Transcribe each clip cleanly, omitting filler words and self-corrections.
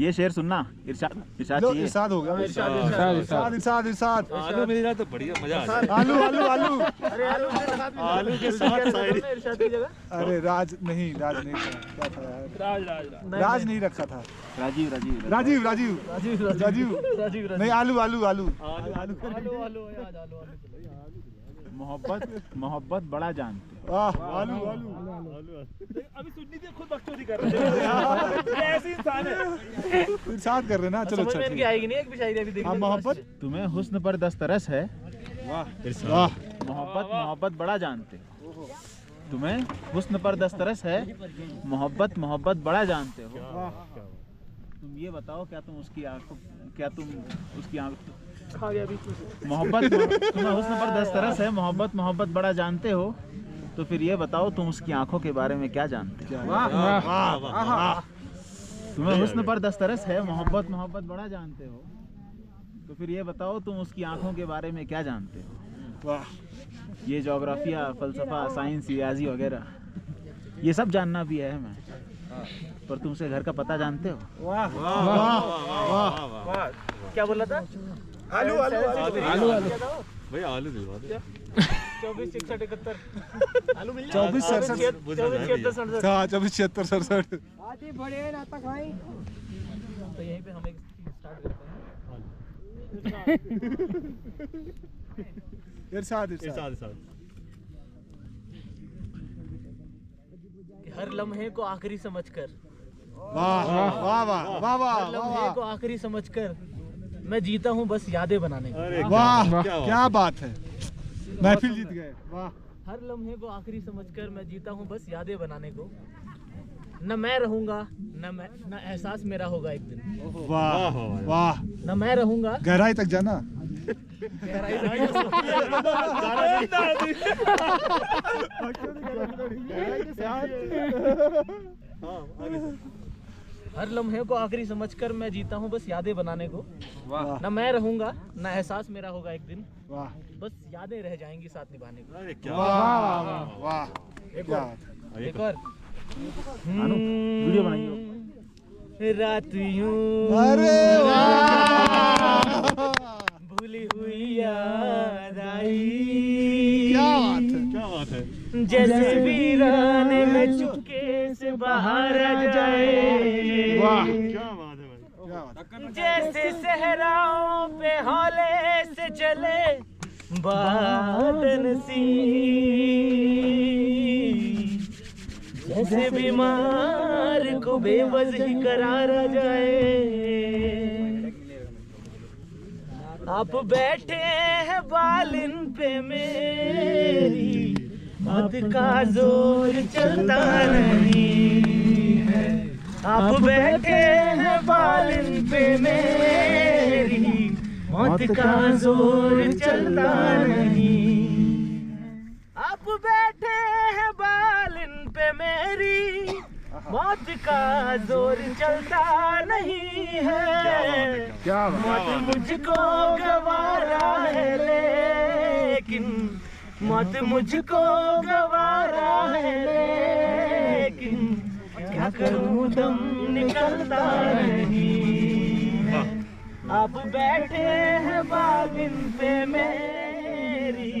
ये शेर सुनना। इरशाद इरशाद लो चाहिए। इरशाद हो गया। इरशाद इरशाद आलू मिलेगा तो बढ़िया मजा आ जाए। आलू आलू आलू अरे आलू के साथ साइड। इरशाद की जगह अरे राज नहीं था क्या था यार? राज नहीं रखा था। राजीव राजीव राजीव राजीव राजीव राजीव नहीं आलू आलू आलू मोहब्बत मोहब्बत बड़ा जानते। वाह आलू आलू अभी सुननी थी, खुद बकचोदी कर रहे थे। ऐसे इंसान है। इरशाद कर रहे ना। चलो समझ में इनकी आएगी नहीं एक भी शायरी अभी देखने। मोहब्बत तुम्हें हुस्न पर दस्तरस है, वाह मोहब्बत मोहब्बत बड़ा जानते हो। तुम्हें हुस्न पर दस्तरस है, मोहब्बत मोहब्बत बड़ा जानते हो। तुम ये बताओ क्या तुम उसकी आंखों खा गया बीच में। मोहब्बत तुम्हें हुस्न पर दस्तरस है, मोहब्बत मोहब्बत बड़ा जानते हो। तो फिर ये बताओ तुम उसकी आंखों के बारे में क्या जानते हो। वाह तुम्हें हुस्न पर दस्तरस है, मोहब्बत मोहब्बत बड़ा जानते हो। तो फिर ये बताओ तुम उसकी आंखों के बारे में क्या जानते हो। वाह ये ज्योग्राफिया, फलसफा, साइंस, रियाजी वगैरह ये सब जानना भी है हमें, पर तुम उसे घर का पता जानते हो। वाह वाह क्या बोला था? आलू आलू आलू आलू भैया आलू दिलवा दे। 24 61 71 आलू मिल 24 67 67 हाँ 24 76 67 आधी बड़े नाता खाई। तो यहीं पे हम एक चीज स्टार्ट करते हैं। इरशाद इरशाद। कि हर लम्हे को आखिरी समझकर, वाह वाह वाह वाह वाह हर लम्हे को आखिरी समझकर मैं जीता हूँ बस यादें बनाने को। वाह क्या बात है। महफिल जीत गए। वाह हर लम्हे को आखिरी समझकर मैं जीता हूँ बस यादें बनाने को। न मैं रहूंगा न एहसास मेरा होगा एक दिन। वाह वाह न मैं रहूंगा गहराई तक जाना। हर लम्हे को आखिरी समझकर मैं जीता हूँ बस यादें बनाने को। न मैं रहूंगा न एहसास मेरा होगा एक दिन, वाह बस यादें रह जाएंगी साथ निभाने को। अरे क्या वाह वाह क्या एक और वीडियो बनाइए। रात यूं अरे वाह भूली हुई याद आई, क्या बात है। जैसे वीराने में चुपके से बाहर आ जाए। वाह क्या बात है भाई। क्या बात है। जैसे सहराओं पे हौले से चले बादल सी, जैसे बीमार को बेवजह करार आ जाए। आप बैठे हैं बालिन पे मेरी, मौत का जोर चलता नहीं है। आप बैठे हैं बालिन पे मेरी, मौत का जोर चलता नहीं। आप बैठे हैं बालिन पे मेरी, मौत का जोर चलता नहीं है। क्या बात मौत मुझको गवारा है लेकिन, मौत मुझको गवारा है लेकिन, क्या करूं दम निकलता नहीं है। आप बैठे हैं बागिन पे मेरी,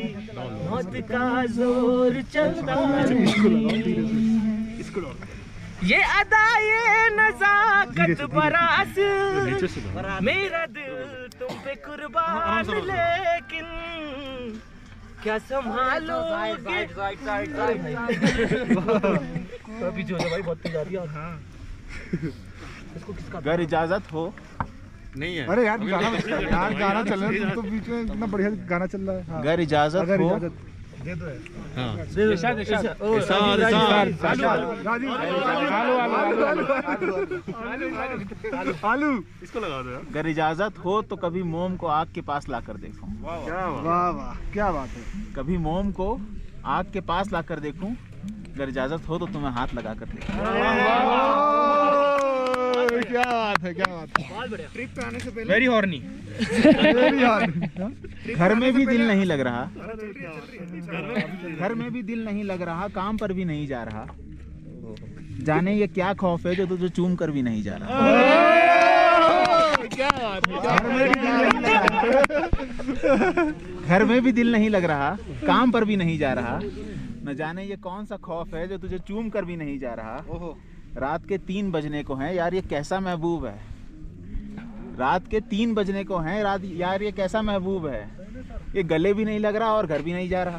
मौत का जोर चलता नहीं। ये अदा ये नजाकत बरास, मेरा दिल तुम पे कुर्बान, लेकिन क्या संभालोगे। अभी जो है भाई बहुत तेज आ रही है। हाँ इसको किसका अगर इजाजत हो। नहीं है। अरे यार गाना चल रहा है। तो बीच में इतना बढ़िया गाना चल रहा है। हाँ। अगर इजाजत अगर हो इजाजत दे दो यार। आलू इसको लगा दो यार। अगर इजाजत हो तो कभी मोम को आग के पास लाकर देखूं। क्या बात। वाह वाह क्या बात है। कभी मोम को आग के पास लाकर देखूं। अगर इजाजत हो तो तुम्हें हाथ लगा कर देखूं। क्या बात है। क्या बात है। बहुत बढ़िया। ट्रिप पे आने से पहले वेरी हॉर्नी। मेरी याद। घर में भी दिल नहीं लग रहा, घर में भी दिल नहीं लग रहा, काम पर भी नहीं जा रहा, जाने ये क्या खौफ है जो तुझे चूम कर भी नहीं जा रहा। घर में भी दिल नहीं लग रहा, काम पर भी नहीं जा रहा, न जाने ये कौन सा खौफ है जो तुझे चूम कर भी नहीं जा रहा। रात के 3 बजने को हैं यार, ये कैसा महबूब है। रात के 3 बजने को हैं यार, ये कैसा महबूब है। ये गले भी नहीं लग रहा और घर भी नहीं जा रहा।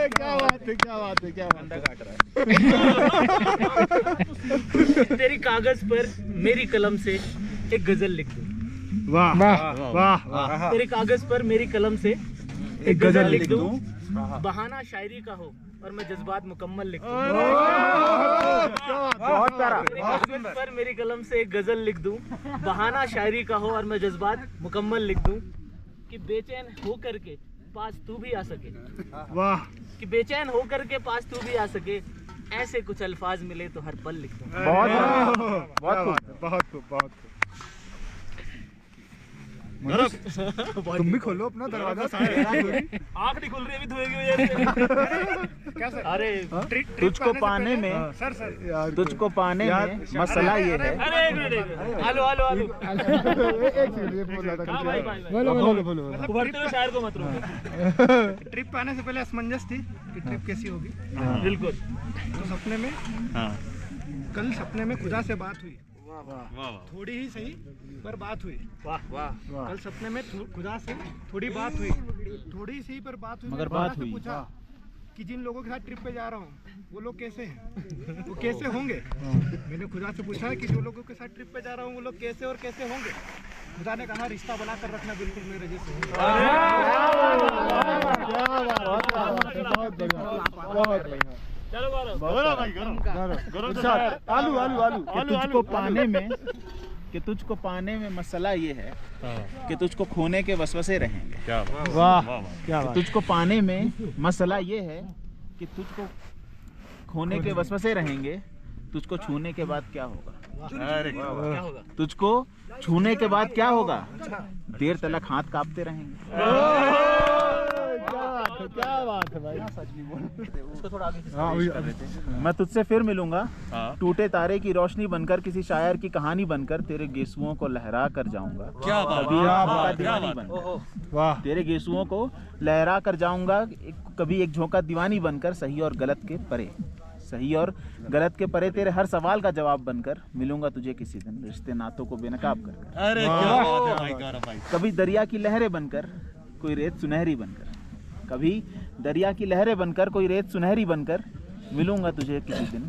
क्या बात है, क्या बात है, क्या बात है। काट रहा है। तेरी कागज पर मेरी कलम से एक गजल लिख दूं। वाह वाह वाह वाह। तेरे कागज पर मेरी कलम से एक गजल लिख दूं। बहाना शायरी का हो और मैं जज्बात मुकम्मल लिख दूं। बहुत प्यारा। तेरे कागज पर मेरी कलम से एक गजल लिख दूं। बहाना शायरी का हो और मैं जज्बात मुकम्मल लिख दूं। कि बेचैन हो करके पास तू भी आ सके। वाह। कि बेचैन हो करके पास तू भी आ सके। ऐसे कुछ अल्फाज मिले तो हर पल लिख दूं। बहुत बहुत खूब। बहुत खूब, बहुत खूब। तुम भी खोलो अपना दरवाजा। आँख नहीं खुल रही अभी धोएगी वजह से। अरे तुझको पाने में यार तुझको पाने में मसला ये है। अरे एक मिनट आलू आलू आलू एक सेकंड, ये बोल रहा था। हाँ भाई बोलो बोलो बोलो। उभरते हुए शायर को मत रोको। ट्रिप पे आने से पहले असमंजस थी कि ट्रिप कैसी होगी। बिल्कुल। तो सपने में कल सपने में खुदा से बात हुई। थोड़ी ही सही पर बात हुई। वाह वाह। कल सपने में खुदा से थोड़ी बात हुई, थोड़ी सी पर बात हुई। मगर मैंने बात खुदा से हुई। पूछा कि जिन लोगों के साथ ट्रिप पे जा रहा हूँ वो लोग कैसे हैं, वो कैसे होंगे। मैंने खुदा से पूछा कि जो लोगों के साथ ट्रिप पे जा रहा हूँ वो लोग कैसे और कैसे होंगे। खुदा ने कहा रिश्ता बना कर रखना बिल्कुल मेरे जैसे। बहुत बढ़िया। चलो गौरव। आलू आलू आलू। कि तुझको पाने में मसला ये है कि तुझको खोने के वसवसे रहेंगे। वाह क्या बात। तुझको पाने में मसला ये है कि तुझको खोने के वसवसे रहेंगे। तुझको छूने के बाद क्या होगा? क्या होगा? तुझको छूने के बाद क्या होगा? देर तलक हाथ कांपते रहेंगे। क्या बात है भाई। उसको थोड़ा आगे मैं तुझसे फिर मिलूंगा टूटे तारे की रोशनी बनकर, किसी शायर की कहानी बनकर, तेरे गेसुओं को लहरा कर जाऊंगा। क्या कभी एक झोंका दीवानी बनकर। वाह। तेरे गेसुओं को लहरा कर जाऊंगा कभी एक झोंका दीवानी बनकर। सही और गलत के परे, सही और गलत के परे तेरे हर सवाल का जवाब बनकर मिलूंगा तुझे किसी दिन, रिश्ते नातों को बेनकाब कर। अरे क्या बात है भाई गौरव भाई। कभी दरिया की लहरें बनकर, कोई रेत सुनहरी बनकर। कभी दरिया की लहरें बनकर, कोई रेत सुनहरी बनकर मिलूंगा तुझे किसी दिन।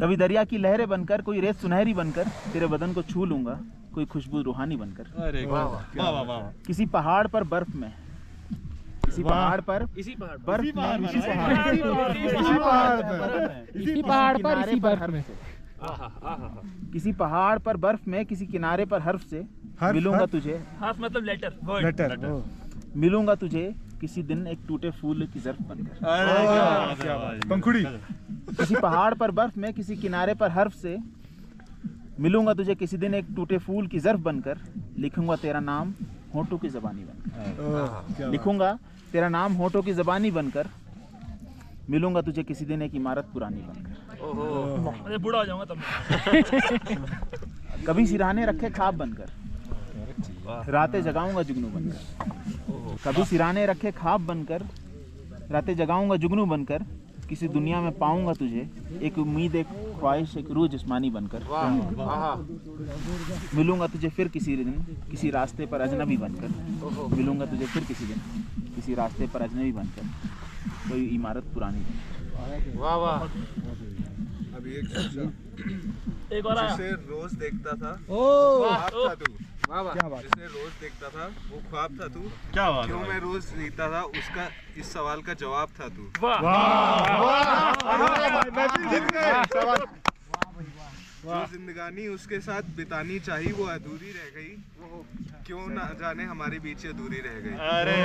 कभी दरिया की लहरें बनकर, कोई रेत सुनहरी बनकर, तेरे बदन को छू लूंगा कोई खुशबू रूहानी बनकर। अरे वाह वाह वाह। किसी पहाड़ पर बर्फ में, किसी पहाड़ पर इसी पहाड़ पर। बर्फ में, इसी पहाड़ पर इसी बर्फ में। किसी पहाड़ पर बर्फ में, किसी किनारे पर हर्फ से मिलूंगा तुझे। हाफ मतलब लेटर। लेटर। मिलूंगा तुझे किसी दिन एक टूटे फूल की ज़र्फ बनकर। क्या बात। पंखुड़ी। किसी पहाड़ पर बर्फ में, किसी किनारे पर हर्फ से मिलूंगा तुझे किसी दिन एक टूटे फूल की ज़र्फ बनकर। लिखूंगा तेरा नाम होठों की ज़बानी बनकर। लिखूंगा तेरा नाम होठों की ज़बानी बनकर। मिलूंगा तुझे किसी दिन एक इमारत पुरानी बनकर। अरे बूढ़ा हो जाऊंगा तब। कभी सिरहाने रखे ख्वाब बनकर, रातें जगाऊंगा जुगनू बनकर। कभी सिराने रखे ख्वाब बनकर, रातें जगाऊंगा जुगनू बनकर। किसी दुनिया में पाऊंगा तुझे, एक उम्मीद, एक ख्वाहिश, एक रूह जिस्मानी बनकर। मिलूंगा तुझे फिर किसी दिन, किसी रास्ते पर अजनबी बनकर। मिलूंगा तुझे फिर किसी दिन, किसी रास्ते पर अजनबी बनकर, कोई इमारत पुरानी बनकर। वाह वाह। अभी एक सोचा, एक और आया। जिसे रोज देखता था वाह ख्वाब था तू। क्या बात। जिसे रोज देखता था वो ख्वाब था तू। क्या बात क्यों मैं रोज जीता था उसका इस सवाल का जवाब था तू। जो जिंदगानी उसके साथ बितानी चाहिए वो अधूरी रह गई। क्यों ना जाने हमारे बीच अधूरी रह गई। अरे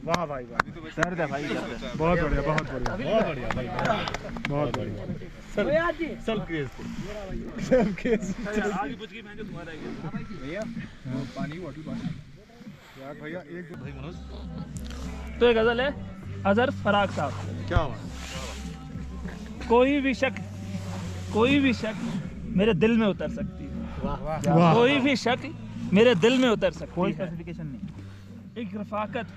वाह भाई वाह। दर्द है भाई, दर्द है। बहुत बढ़िया, बहुत बढ़िया, बहुत बढ़िया। सब क्रेज सबके आगे पूछ के मैं जो तुम्हारा है भैया पानी वाटर यार भैया एक भाई मनोज। तो एक गजल है अजहर फराग साहब। क्या बात। कोई भी शक मेरे दिल में उतर सकती है। वाह। कोई भी शक मेरे दिल में उतर सकती कोई है। स्पेसिफिकेशन नहीं। एक रफाकत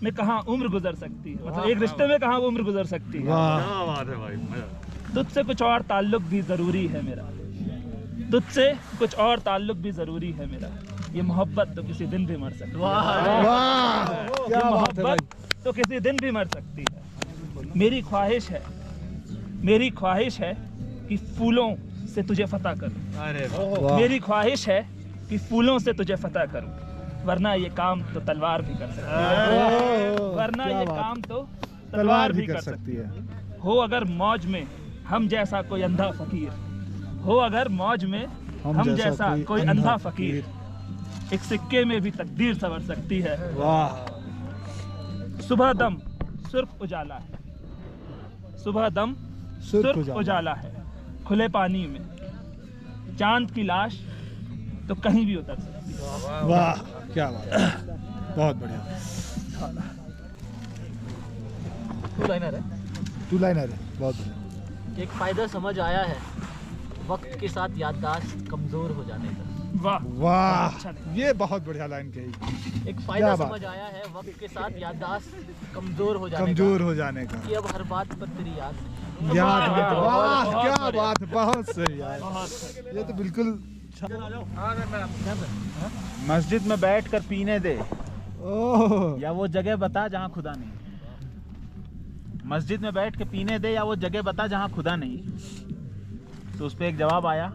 में कहाँ उम्र गुजर सकती है, मतलब एक रिश्ते में कहाँ उम्र गुजर सकती है। वाह तुझसे कुछ और ताल्लुक भी ज़रूरी है मेरा, तुझसे कुछ और ताल्लुक भी ज़रूरी है मेरा। ये मोहब्बत तो किसी दिन भी मर सकती है, वाह ये क्या बात है भाई। मोहब्बत तो किसी दिन भी मर सकती है। मेरी ख्वाहिश है कि फूलों से तुझे फतह करूं। वाह। मेरी ख्वाहिश है कि फूलों से तुझे फतह करूं, वरना ये काम तो तलवार भी कर सकती है, वरना क्या ये बात। काम तो तलवार भी कर सकती है। हो अगर मौज में हम जैसा कोई अंधा फकीर, हो अगर मौज में हम जैसा कोई अंधा फकीर, एक सिक्के में भी तकदीर संवर सकती है। वाह सुबह दम सुर्ख उजाला है, सुबह दम सुर्ख उजाला है, खुले पानी में चांद की लाश तो कहीं भी उतर सकती है। वाह क्या बात है, बहुत बढ़िया। टू लाइनर है। टू लाइनर है, बहुत बढ़िया। एक फायदा समझ आया है वक्त के साथ याददाश्त कमजोर हो जाने का। वाह वाह ये बहुत बढ़िया लाइन कही। एक फायदा क्या बात। समझ आया है वक्त के साथ याददाश्त कमजोर हो जाने कमजोर हो जाने का का, कि अब हर बात पर तेरी याद याद। वाह, वाह बहुत क्या बढ़िया। बात है, बहुत सही यार। बहुत ये तो बिल्कुल मस्जिद में बैठ कर पीने दे, ओह या वो जगह बता जहाँ खुदा नहीं। मस्जिद में बैठ के पीने दे या वो जगह बता जहाँ खुदा नहीं। तो उस पे एक जवाब आया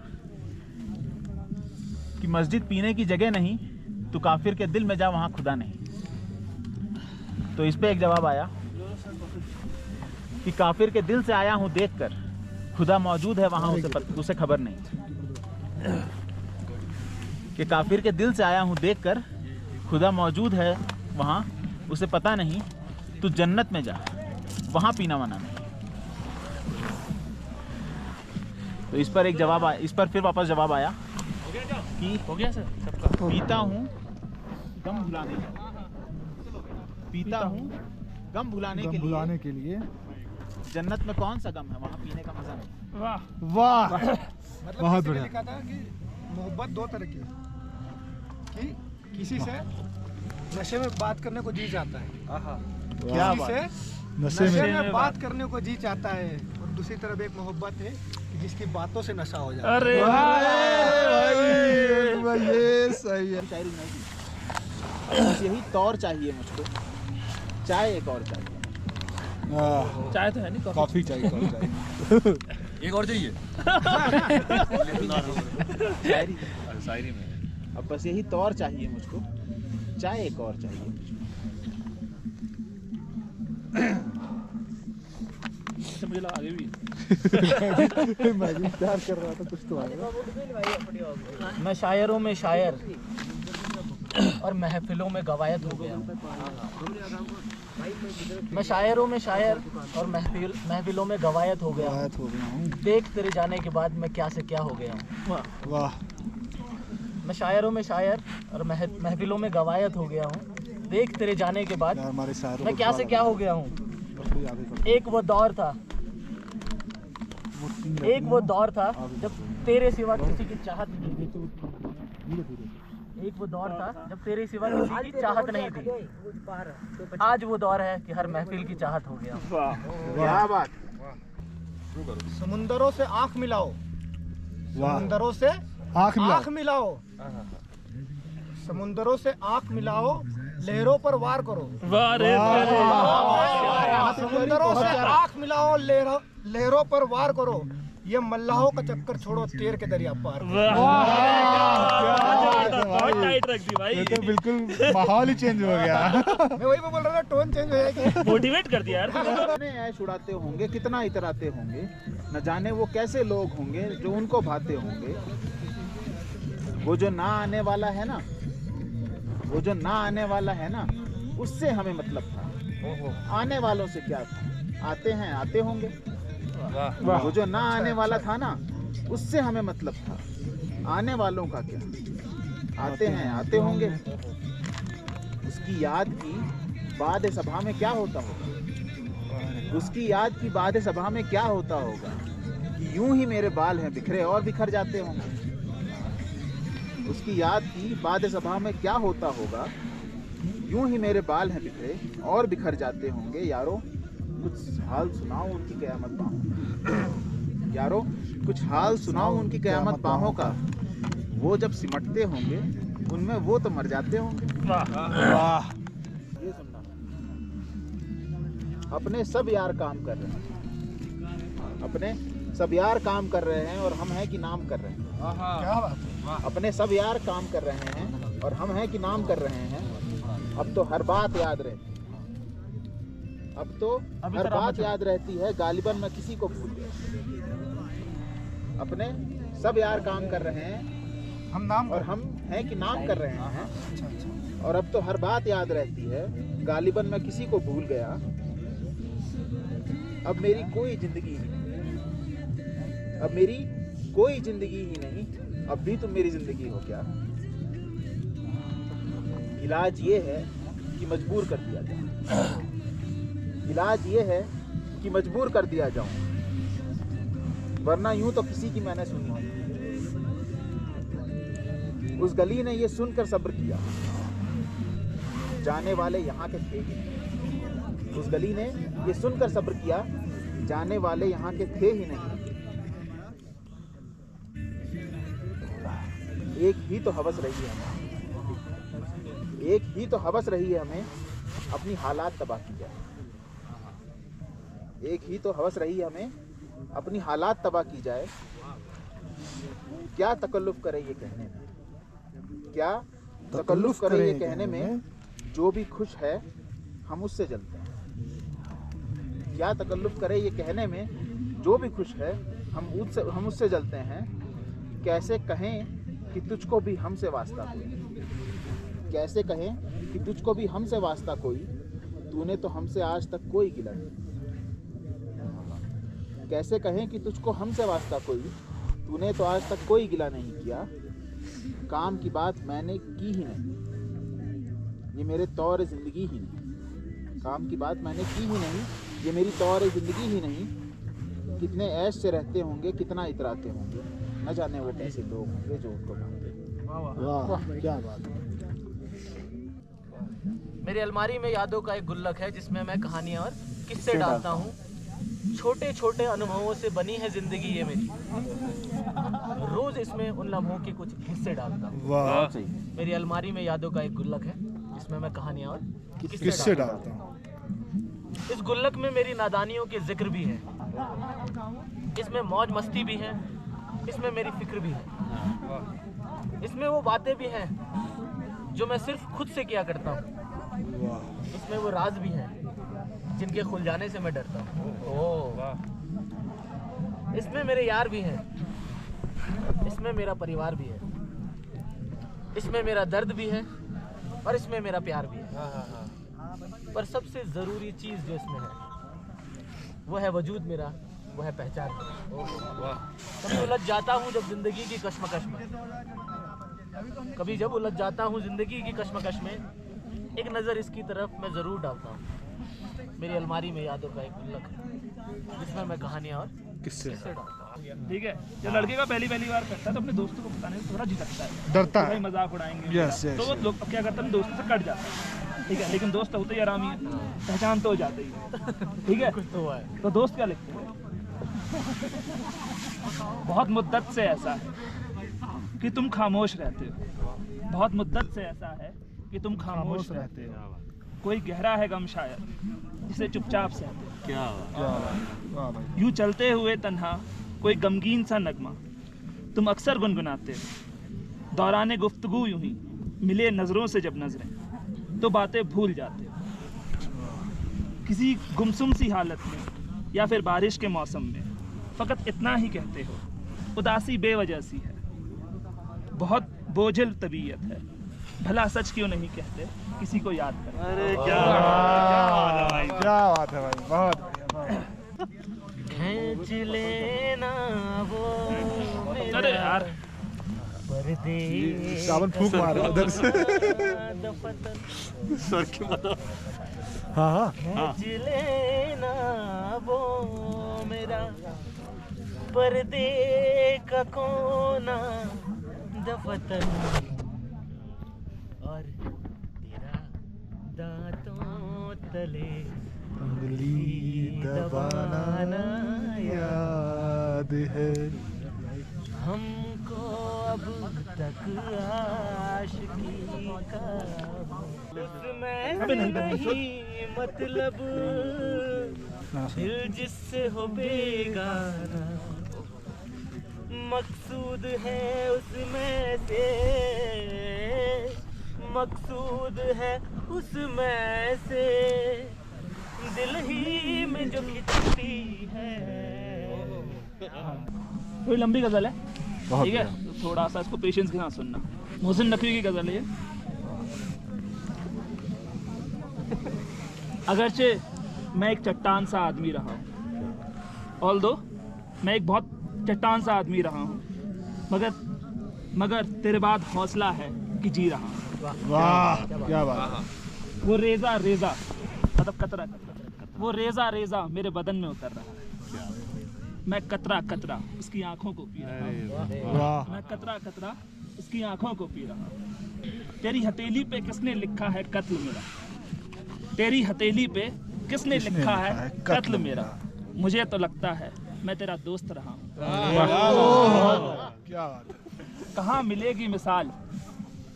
कि मस्जिद पीने की जगह नहीं, तू काफिर के दिल में जा वहाँ खुदा नहीं। तो इस पे एक जवाब आया कि काफिर के दिल से आया हूँ देखकर, खुदा मौजूद है वहाँ उसे खबर नहीं। कि काफिर के दिल से आया हूँ देखकर, खुदा मौजूद है वहाँ उसे पता नहीं। तू जन्नत में जा वहाँ पीना मना नहीं। तो इस पर एक जवाब आया, इस पर फिर वापस जवाब आया कि हो गया सर सबका। पीता हूँ गम भुलाने के लिए, पीता हूँ गम भुलाने के लिए। जन्नत में कौन सा गम है, वहाँ पीने का मजा नहीं। वाह वाह मतलब बहुत किसी ने बढ़िया। लिखा था कि मोहब्बत दो तरह की है, कि किसी से नशे में बात करने को जी जाता है, क्या किसी बात से है? नशे नशे में में बात करने को जी चाहता है, और दूसरी तरफ एक मोहब्बत है कि जिसकी बातों से नशा हो जाता है। अरे भाई ये सही है। शायरी नहीं थी। बस यही तौर चाहिए मुझको, चाय एक और चाहिए। चाय तो है नहीं, कॉफी। कॉफी चाहिए, कॉफी चाहिए। एक और चाहिए शायरी में अब बस यही तौर चाहिए मुझको, चाय एक और चाहिए मुझको। अच्छा, मुझे लगा आगे भी मैं भी प्यार कर रहा था, कुछ तो आएगा। मैं शायरों में शायर और महफिलों में गवायत हो गया हूँ। मैं शायरों में शायर और महफिलों में गवायत हो गया हूँ। बात हो गया हूँ। देख तेरे जाने के बाद मैं क्या से क्या हो गया हूँ। वाह मैं शायरों में शायर और महफिलों में गवायत हो गया हूँ। देख तेरे जाने के बाद यार हमारे शायरों मैं को क्या से क्या हो गया हूँ। उसको याद है। एक वो दौर था, एक वो दौर था जब तेरे सिवा किसी की चाहत नहीं थी। एक वो दौर था जब तेरे सिवा किसी की चाहत नहीं थी। आज वो दौर है कि हर महफिल की चाहत हो गया। क्या बात। समुंदरों से आंख मिलाओ, वाह समुंदरों से आँख मिलाओ। आंख मिलाओ, समुंदरों से आंख मिलाओ, लहरों पर वार करो। वाह रे समुंदरों से आंख मिलाओ, लहरों पर वार करो। ये मल्लाहों का चक्कर छोड़ो, तेर के दरिया पार करो। बहुत टाइट रख दी भाई, ये तो बिल्कुल माहौल ही चेंज हो गया। मैं वही बोल रहा था, टोन चेंज हो जाएगी। मोटिवेट कर दिया यार। कितने ऐश उड़ाते होंगे, कितना इतराते होंगे, न जाने वो कैसे लोग होंगे जो उनको भाते होंगे। वो जो ना आने वाला है ना, वो जो ना आने वाला है ना, उससे हमें मतलब था। आने वालों से क्या था, आते हैं आते होंगे। वो जो ना आने वाला था ना, उससे हमें मतलब था। आने वालों का क्या, आते हैं आते होंगे। उसकी याद की बाद सभा में क्या होता होगा, उसकी याद की बाद सभा में क्या होता होगा। यूं ही मेरे बाल हैं बिखरे और बिखर जाते होंगे। उसकी याद की बाद सभा में क्या होता होगा। यूं ही मेरे बाल हैं बिखरे और बिखर जाते होंगे यारो, कुछ हाल सुनाओ उनकी कयामत बाहों। यारो कुछ हाल सुनाओ उनकी कयामत बाहों का, वो जब सिमटते होंगे उनमें वो तो मर जाते होंगे। वाह। ये सुनना, अपने सब यार काम कर रहे हैं, अपने सब यार काम कर रहे हैं और हम हैं कि नाम कर रहे हैं। क्या बात है। अपने सब यार काम कर रहे हैं और हम हैं कि नाम कर रहे हैं। अब तो हर बात याद रहती है, अब तो हर बात याद रहती है, गालिबन मैं किसी को भूल गया। अपने सब यार काम कर रहे हैं हम नाम और हम हैं कि नाम कर रहे हैं, और अब तो हर बात याद रहती है, गालिबन मैं किसी को भूल गया। अब मेरी कोई जिंदगी ही नहीं, अब मेरी कोई जिंदगी ही नहीं, अब भी तुम मेरी जिंदगी हो क्या। इलाज ये है कि मजबूर कर दिया जाए, इलाज ये है कि मजबूर कर दिया जाऊं, वरना यूं तो किसी की मैंने सुनी नहीं। उस गली ने ये सुनकर सब्र किया, जाने वाले यहाँ के थे ही नहीं। उस गली ने ये सुनकर सब्र किया, जाने वाले यहाँ के थे ही नहीं। एक ही तो हवस रही है हमें, एक ही तो हवस रही है हमें, अपनी हालात तबाह की जाए। एक ही तो हवस रही है हमें, अपनी हालात तबाह की जाए। क्या तकल्लुफ करे ये कहने में, क्या तकल्लुफ करे ये कहने में, जो भी खुश है हम उससे जलते हैं। क्या तकल्लुफ करे ये कहने में, जो भी खुश है हम उससे जलते हैं। कैसे कहें कि तुझको भी हमसे वास्ता कोई, कैसे कहें कि तुझको भी हमसे वास्ता कोई, तूने तो हमसे आज तक कोई गिला नहीं। कैसे कहें कि तुझको हमसे वास्ता कोई, तूने तो आज तक कोई गिला नहीं किया। काम की बात मैंने की ही नहीं, ये मेरे तौर जिंदगी ही नहीं। काम की बात मैंने की ही नहीं, ये मेरी तौर जिंदगी ही नहीं। कितने ऐश से रहते होंगे, कितना इतराते होंगे, न जाने वो कैसे लोग होंगे जो उनको मानते हैं। वाह क्या बात है। मेरी अलमारी में यादों का एक गुल्लक है, जिसमें मैं कहानियाँ और किस्से डालता हूँ। छोटे छोटे अनुभवों से बनी है जिंदगी ये मेरी, रोज इसमें उन लम्हों के कुछ हिस्से डालता हूँ। वाह। मेरी अलमारी में यादों का एक गुल्लक है, जिसमें मैं कहानियाँ और किससे डालता हूँ। इस गुल्लक में मेरी नादानियों के जिक्र भी है, इसमें मौज मस्ती भी है, इसमें मेरी फिक्र भी है, इसमें वो बातें भी हैं जो मैं सिर्फ खुद से किया करता हूँ, इसमें वो राज भी हैं जिनके खुल जाने से मैं डरता हूँ। इसमें मेरे यार भी हैं, इसमें मेरा परिवार भी है, इसमें मेरा दर्द भी है और इसमें मेरा प्यार भी है। पर सबसे ज़रूरी चीज़ जो इसमें है वो है वजूद मेरा, वो है पहचान। कभी उलझ जाता हूँ जब ज़िंदगी की कश्मकश में, कभी जब उलझ जाता हूँ ज़िंदगी की कश्मकश में, एक नज़र इसकी तरफ मैं ज़रूर डालता हूँ। मेरी अलमारी में यादों का एक गुल्लक है, जिसमें मैं कहानियाँ और किस्से डालता हूँ। ठीक है, जब लड़के का पहली बार करता है तो अपने दोस्तों को बताने से थोड़ा झिझकता है, डरता है। भाई मजाक उड़ाएंगे, Yes, yes, तो वो लोग क्या करता है, दोस्त से कट जाता है। ठीक है, लेकिन दोस्त होते ही आरामी है, पहचान तो हो जाते ही। ठीक है, तो दोस्त क्या लिखते हैं, बहुत मुद्दत से ऐसा है कि तुम खामोश रहते हो, बहुत मुद्दत से ऐसा है कि तुम खामोश रहते हो। कोई गहरा है गम शायद जिसे चुपचाप सहते हो। यूं चलते हुए तन्हा कोई गमगीन सा नगमा तुम अक्सर गुनगुनाते हो। दौराने गुफ्तगू यूं ही मिले नजरों से जब नजरें तो बातें भूल जाते हो। किसी गुमसुम सी हालत में या फिर बारिश के मौसम में फ़कत इतना ही कहते हो, उदासी बेवजह सी है, बहुत बोझिल तबीयत है, भला सच क्यों नहीं कहते किसी को याद कर। अरे क्या बात है भाई, बहुत बढ़िया। खींच लेना वो मेरा अरे यार परदेश सावन फूंक मार उधर से। हाँ खींच लेना वो मेरा पर्दे का कोना वतन और तेरा दांतों तले उंगली दबाना याद है। हमको अब तक आशिकी का उसमें नहीं मतलब दिल जिससे हो बेगाना मकसूद है उसमें से मकसूद है उसमें से दिल ही में जो खिंचती है। थोड़ी लंबी गजल है, बहुत ठीक है, तो थोड़ा सा इसको पेशेंस के साथ सुनना। मोहसिन नकवी की गजल है ये। अगरचे मैं एक चट्टान सा आदमी रहा हूँ, ऑल्दो मैं एक बहुत चट्टान सा आदमी रहा हूँ, मगर तेरे बाद हौसला है कि जी रहा हूँ। वाह क्या बात। वो रेजा रेजा मतलब कतरा कतरा, वो रेजा रेजा मेरे बदन में उतर रहा है। मैं कतरा कतरा उसकी आंखों को पी रहा हूँ। वाह मैं कतरा कतरा उसकी आंखों को पी रहा हूँ। तेरी हथेली पे किसने लिखा है कत्ल मेरा, तेरी हथेली पे किसने लिखा है कत्ल मेरा। मुझे तो लगता है मैं तेरा दोस्त रहा हूँ। क्या बात है। कहाँ मिलेगी मिसाल,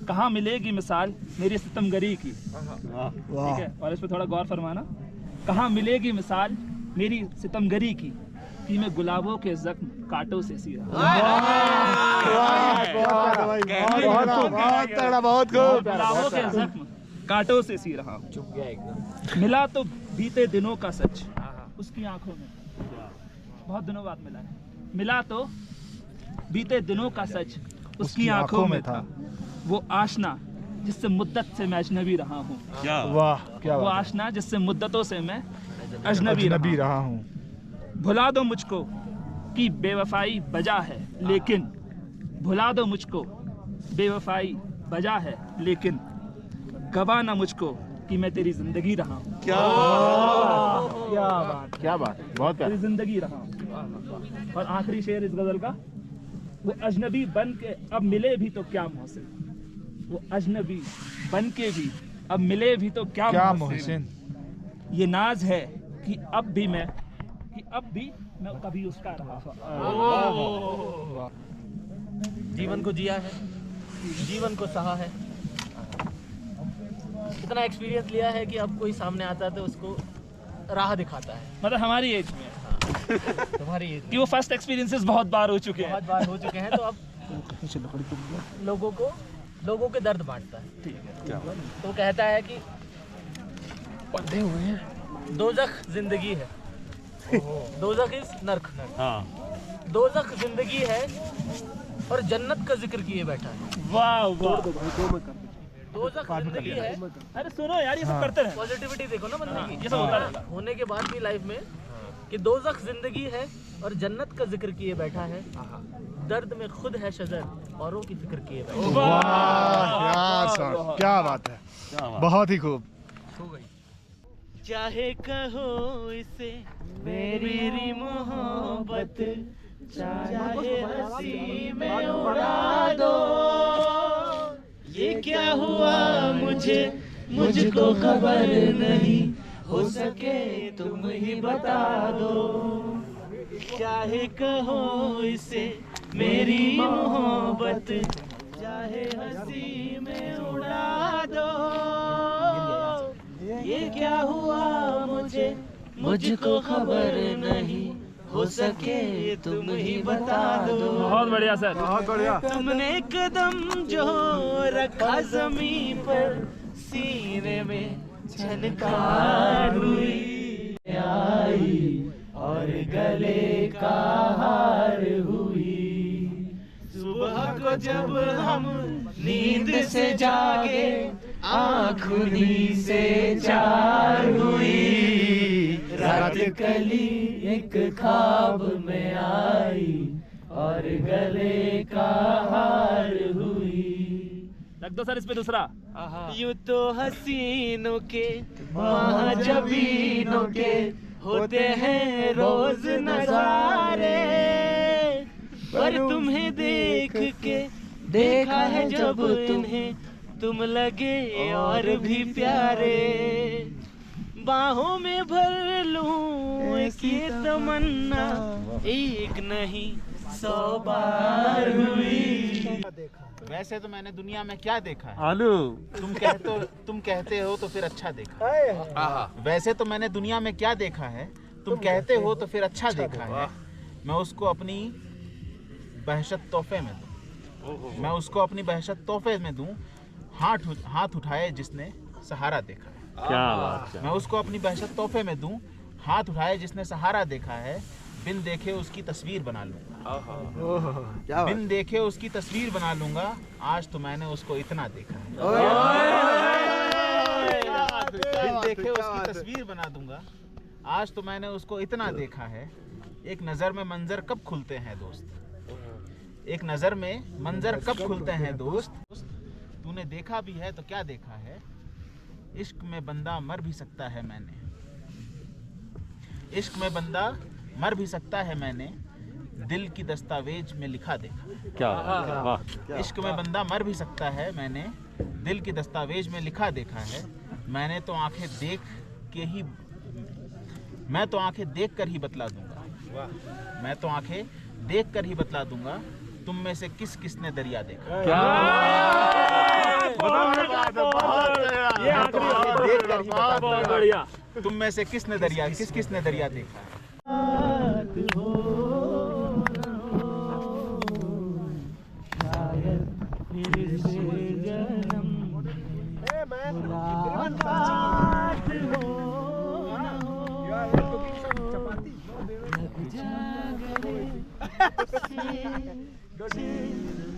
कहाँ मिलेगी मिसाल मेरी सितमगरी की, ठीक है, और इस पे थोड़ा गौर फरमाना। कहाँ मिलेगी मिसाल मेरी सितमगरी की कि मैं गुलाबों के जख्म कांटों से सी रहा हूँ। बहुत खूब। गुलाबों के जख्म कांटों से सी रहा हूँ। मिला तो बीते दिनों का सच उसकी आंखों में, बहुत दिनों बाद मिला है। मिला तो बीते दिनों का सच उसकी आंखों में था। वो आशना जिससे मुद्दत से मैं अजनबी रहा हूँ। वाह क्या वो बात आशना जिससे मुद्दतों से मैं अजनबी है। रहा रहा हूँ। भुला दो मुझको कि बेवफाई बजा है लेकिन, भुला दो मुझको बेवफाई बजा है लेकिन, गवा ना मुझको कि मैं तेरी जिंदगी रहा हूँ। क्या बात, क्या बात, बहुत तेरी प्यारा। जिंदगी रहा हूँ। और आखिरी शेर इस गजल का, वो अजनबी बन के अब मिले भी तो क्या मोहसिन, वो अजनबी बन के भी अब मिले भी तो क्या मोहसिन। ये नाज है कि अब भी मैं कभी उसका रहा। जीवन को जिया है, जीवन को सहा है, इतना एक्सपीरियंस लिया है कि अब कोई सामने आता है तो उसको राह दिखाता है। मतलब हमारी एज में तुम्हारी एज कि वो फर्स्ट एक्सपीरियंसेस बहुत बार हो चुके हैं। बहुत बार हो चुके हैं, तो अब लोगों के दर्द बांटता है। ठीक है, तो कहता है कि बंधे हुए हैं, दोज़ख जिंदगी है, दोज़ख इज नर्क, दोज़ख जिंदगी है और जन्नत का जिक्र किए बैठा है। वाह वाह, दोज़ख जिंदगी है। अरे सुनो यार, ये सब करते रहे। पॉजिटिविटी देखो ना बंदे की, ये सब होता रहेगा। होने के बाद भी लाइफ में कि दोज़ख जिंदगी है और जन्नत का जिक्र किए बैठा है, दर्द में खुद है शजर औरों की फिक्र किए बैठा है। वाह क्या बात है, बहुत ही खूब। चाहे कहो इसे मेरी मोहब्बत, चाहे हंसी में उड़ा दो, ये क्या हुआ मुझको खबर नहीं, हो सके तुम ही बता दो। चाहे कहो इसे मेरी मोहब्बत, चाहे हंसी में उड़ा दो, ये क्या हुआ मुझको खबर नहीं, हो सके तुम ही बता दो। बहुत बढ़िया सर, बहुत बढ़िया। तुमने कदम जो रखा जमीन पर, सीने में झनकार हुई आई और गले का हार हुई। सुबह को जब हम नींद से जागे, आँख उन्हीं से चार हुई। रात कली एक ख्वाब में आई और गले का हार हुई। रख दो सर इस पे दूसरा। यूं तो हसीनों के महाजबीनों के होते हैं रोज नजारे, पर तुम्हें देख के देखा है जब इन्हें तुम लगे और भी प्यारे, बाहों में भर लूं एक ये तमन्ना, एक नहीं 100 बार हुई। वैसे तो मैंने दुनिया में क्या देखा है? आलू तुम कहते हो तो फिर अच्छा देखा है। वैसे तो मैंने दुनिया में क्या देखा है, तुम कहते हो तो फिर अच्छा देखा है। मैं उसको अपनी बहशत तोहफे में दूं, मैं उसको अपनी बहशत तोहफे में दूं। हाथ उठाए जिसने सहारा देखा है। क्या बात है। मैं उसको अपनी बहशत तोहफे में दूं। हाथ उठाए जिसने सहारा देखा है। बिन देखे उसकी तस्वीर बना लूंगा, बिन देखे उसकी तस्वीर बना लूंगा। आज तो मैंने उसको इतना देखा है। बिन देखे उसकी तस्वीर बना दूंगा। आज तो मैंने उसको इतना देखा है। एक नजर में मंजर कब खुलते हैं दोस्त, एक नजर में मंजर कब खुलते हैं दोस्त। तूने देखा भी है तो क्या देखा है, इश्क में बंदा मर भी सकता है मैंने, इश्क में बंदा मर भी सकता है मैंने, दिल की दस्तावेज में लिखा देखा। क्या वाह। इश्क में बंदा मर भी सकता है मैंने, दिल की दस्तावेज में लिखा देखा है। मैंने तो आंखें देख के ही, मैं तो आंखें देख कर ही बतला दूंगा, मैं तो आंखें देख कर ही बतला दूंगा। तुम में से किस किसने दरिया देखा। ये देख कर ही बता बहुत बढ़िया। दूंगा, तुम में से किसने दरिया, किस किसने दरिया देखा।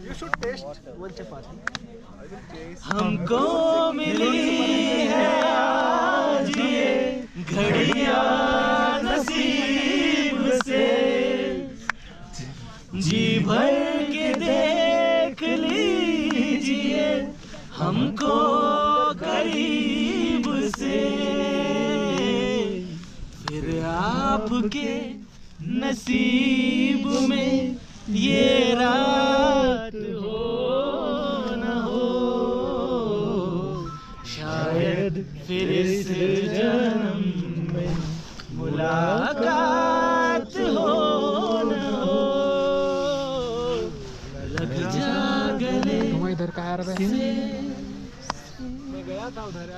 You should taste one chapati. हमको मिली है आज ये घड़ियां नसीब से, जी भर के देख लीजिए हमको करीब से, फिर आपके नसीब में ये रात हो न हो, शायद फिर इस जन्म में मुलाकात हो न हो। लग जा गले से,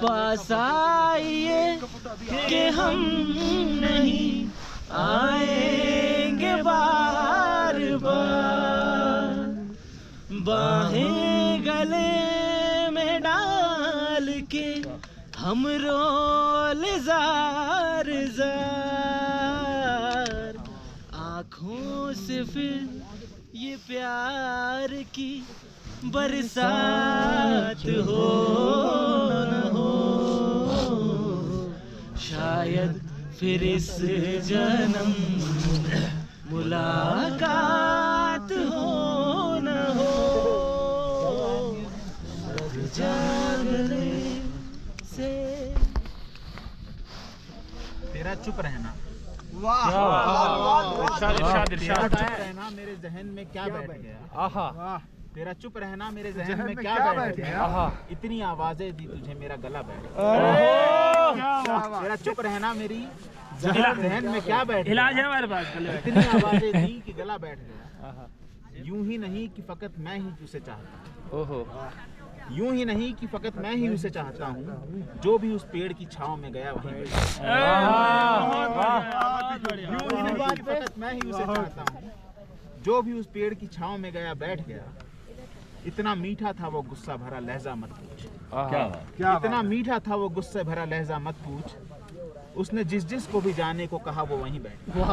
पास आइए कि हम नहीं आएंगे बार बार, बाहें गले में डाल के हम रोल जार जार, आँखों से फिर ये प्यार की बरसात हो न हो, शायद फिर इस जन्म मुलाकात हो न हो। जागने से तेरा चुप रहना, इरशाद तेरा चुप रहना मेरे जहन में क्या बैठ गया। तेरा चुप रहना मेरे जहन में क्या बैठ गया। इतनी आवाजें दी तुझे मेरा गला बैठ गया। तेरा चुप रहना मेरी जहन में क्या बैठ गया। इलाज है हमारे पास। इतनी आवाजें दी कि गला बैठ गया। यूं ही नहीं कि फकत मैं ही उसे चाहता हूँ, यूं ही नहीं कि फकत मैं ही उसे चाहता हूँ, जो भी उस पेड़ की छांव में गया वहीं यूं ही नहीं कि फकत मैं ही उसे चाहता हूँ, जो भी उस पेड़ की छांव में गया बैठ गया। इतना मीठा था वो गुस्सा भरा लहजा मत पूछ, इतना मीठा था वो गुस्से भरा लहजा मत पूछ। उसने जिस जिस को भी जाने को कहा वो वहीं बैठ गया।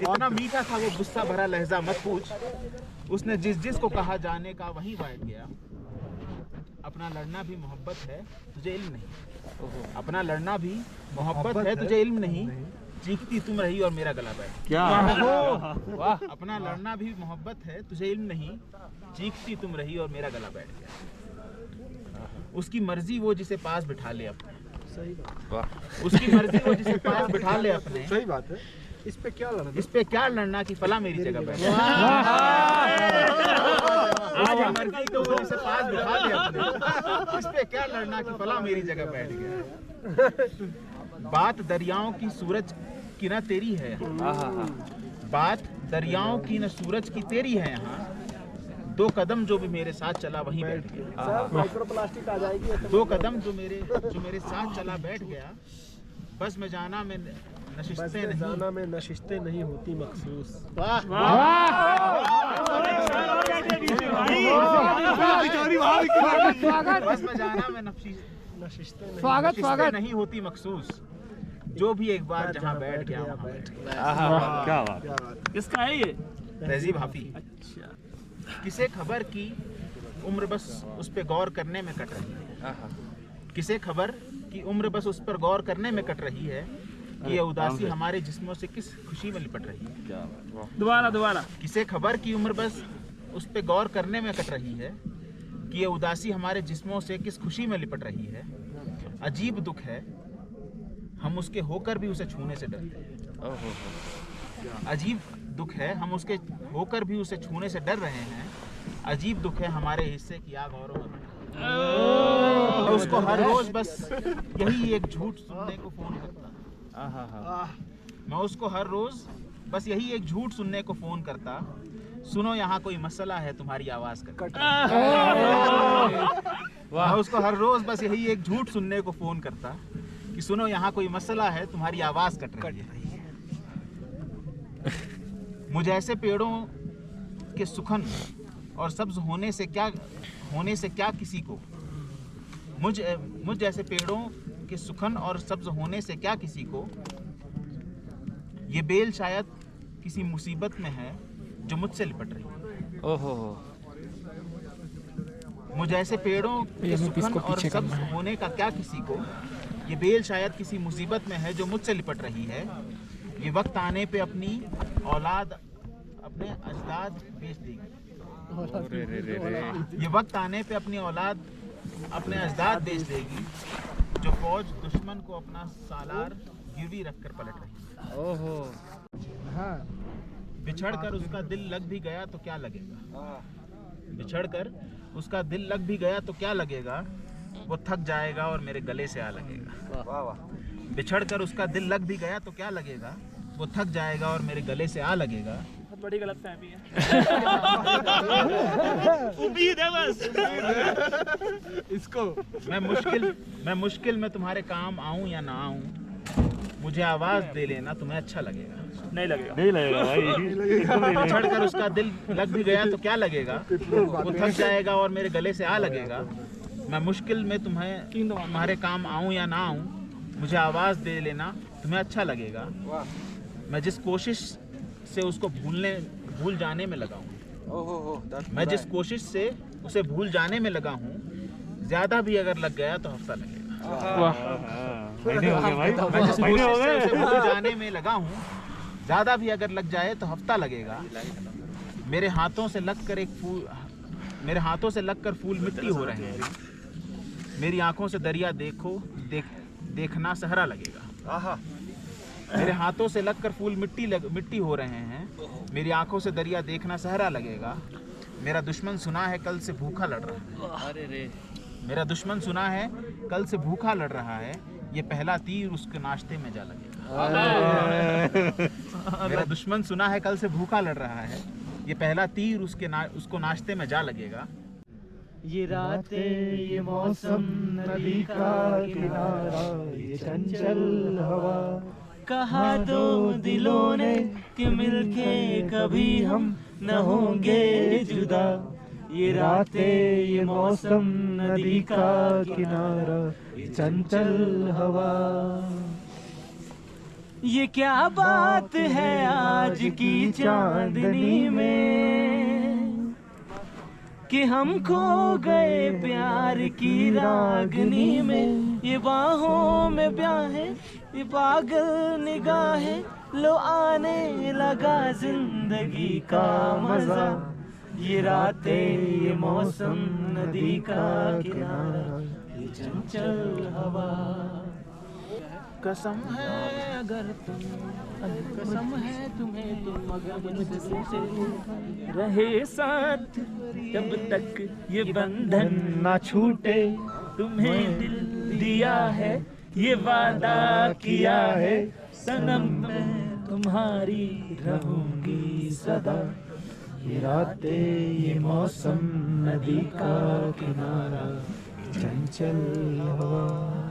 इतना मीठा था वो गुस्सा भरा लहजा मत पूछ। उसने जिस जिस को कहा जाने का वहीं बैठ गया। अपना लड़ना भी मोहब्बत है तुझे इल्म नहीं, अपना लड़ना भी मोहब्बत है तुझे इल्म नहीं। चीखती तुम रही और मेरा गला बैठ गया। अपना लड़ना भी मोहब्बत है तुझे इल्म नहीं, चीखती तुम रही और मेरा गला बैठ गया। उसकी मर्जी वो जिसे पास बिठा ले अपने, सही बात। उसकी मर्जी वो जिसे पास बिठा ले अपने। सही बात है। इस पे क्या लड़ना, इस पे क्या लड़ना कि फला मेरी जगह बैठ। आजा मर्जी तो वो इसे पास बिठा दे अपने। इस पे क्या लड़ना कि फला मेरी जगह बैठ गया। बात दरियाओं की सूरज की न तेरी है, बात दरियाओं की न सूरज की तेरी है यहाँ। 2 कदम जो भी मेरे साथ चला वहीं बैठ गया। माइक्रोप्लास्टिक आ जाएगी। 2 कदम जो मेरे साथ चला बैठ गया। बस मैं जाना में नशिस्तें नहीं होती मखसूस। वाह बस मैं जाना में नशिस्तें नहीं होती मखसूस। जो भी एक बार जहाँ बैठ गया वहाँ बैठ गया। क्या बात, किसका है ये? तहजीब हाफी। किसे खबर की उम्र बस उस पे गौर करने में कट रही है। किसे खबर की उम्र बस उस पर गौर करने में कट रही है कि ये उदासी हमारे जिस्मों से किस खुशी में लिपट रही है। दोबारा किसे खबर की उम्र बस उस पे गौर करने में कट रही है कि ये उदासी हमारे जिस्मों से किस खुशी में लिपट रही है। अजीब दुख है हम उसके होकर भी उसे छूने से डरते हैं। अजीब दुख है हम उसके होकर भी उसे छूने से डर रहे हैं। अजीब दुख है हमारे हिस्से की आग औरों में। मैं उसको हर रोज बस यही एक झूठ सुनने को फोन करता। मैं उसको हर रोज बस यही एक झूठ सुनने को फोन करता। सुनो यहाँ कोई मसला है तुम्हारी आवाज करता। मैं उसको हर रोज बस यही एक झूठ सुनने को फोन करता कि सुनो यहाँ कोई मसला है तुम्हारी आवाज कट रही है। मुझे ऐसे पेड़ों के सुखन और सब्ज होने से क्या किसी को मुझ जैसे पेड़ों के सुखन और सब्ज होने से क्या किसी को। ये बेल शायद किसी मुसीबत में है जो मुझसे लिपट रही है। मुझ ऐसे पेड़ों के सुखन और सब्ज होने का क्या किसी को। ये बेल शायद किसी मुसीबत में है जो मुझसे लिपट रही है। ये वक्त आने पे अपनी औलाद अपने अजदाद बेच देगी। ये वक्त आने पे अपनी औलाद अपने अजदाद बेच देगी। जो फौज दुश्मन को अपना सालार गिरवी रखकर पलट रही है। बिछड़कर उसका दिल लग भी गया तो क्या लगेगा। बिछड़कर उसका दिल लग भी गया तो क्या लगेगा। वो थक जाएगा और मेरे गले से आ लगेगा। बिछड़कर उसका दिल लग भी गया तो क्या लगेगा। वो थक जाएगा और मेरे गले से आ लगेगा। बहुत बड़ी गलतफहमी है। उम्मीद है बस इसको मैं मुश्किल में तुम्हारे काम आऊं या ना आऊं। मुझे आवाज दे लेना तुम्हें अच्छा लगेगा। नहीं लगेगा भाई। बिछड़कर उसका दिल लग भी गया तो क्या लगेगा। वो थक जाएगा और मेरे गले से आ लगेगा। मैं मुश्किल में तुम्हारे काम आऊं या ना आऊं। मुझे आवाज दे लेना तुम्हें अच्छा लगेगा। मैं जिस कोशिश से उसको भूल जाने में लगा हूँ। मैं जिस कोशिश से उसे भूल जाने में लगा हूँ। ज्यादा भी अगर लग गया तो हफ्ता लगेगा। मैं जिस कोशिश से उसे भूल जाने में लगा हूँ। ज्यादा भी अगर लग जाए तो हफ्ता लगेगा। मेरे हाथों से लगकर फूल मिट्टी हो रहे हैं। मेरी आंखों से दरिया देखना सहरा लगेगा। मेरे हाथों से लगकर फूल मिट्टी हो रहे हैं। मेरी आंखों से दरिया देखना सहरा लगेगा। मेरा दुश्मन सुना है कल से भूखा लड़ रहा है। मेरा दुश्मन सुना है कल से भूखा लड़ रहा है। ये पहला तीर उसके नाश्ते में जा लगेगा। मेरा दुश्मन सुना है कल से भूखा लड़ रहा है। ये पहला तीर उसको नाश्ते में जा लगेगा। ये रातें, ये मौसम, नदी का किनारा, ये चंचल हवा। कहा दो दिलों ने कि मिलके कभी हम न होंगे जुदा। ये रातें, ये मौसम, नदी का किनारा, ये चंचल हवा। ये क्या बात है आज की चांदनी में कि हम खो गए प्यार की रागनी में। ये बाहों में ब्याहें, ये पागल निगाहें, लो आने लगा जिंदगी का मजा। ये रातें, ये मौसम, नदी का किनारा, ये चंचल हवा। कसम है अगर तुम, कसम है तुम्हें तुम अगर मुझसे रहे साथ जब तक ये बंधन ना छूटे, तुम्हें दिल दिया है, ये वादा किया है, सनम मैं तुम्हारी रहूंगी सदा। ये रातें ये मौसम नदी का किनारा, चंचल हवा।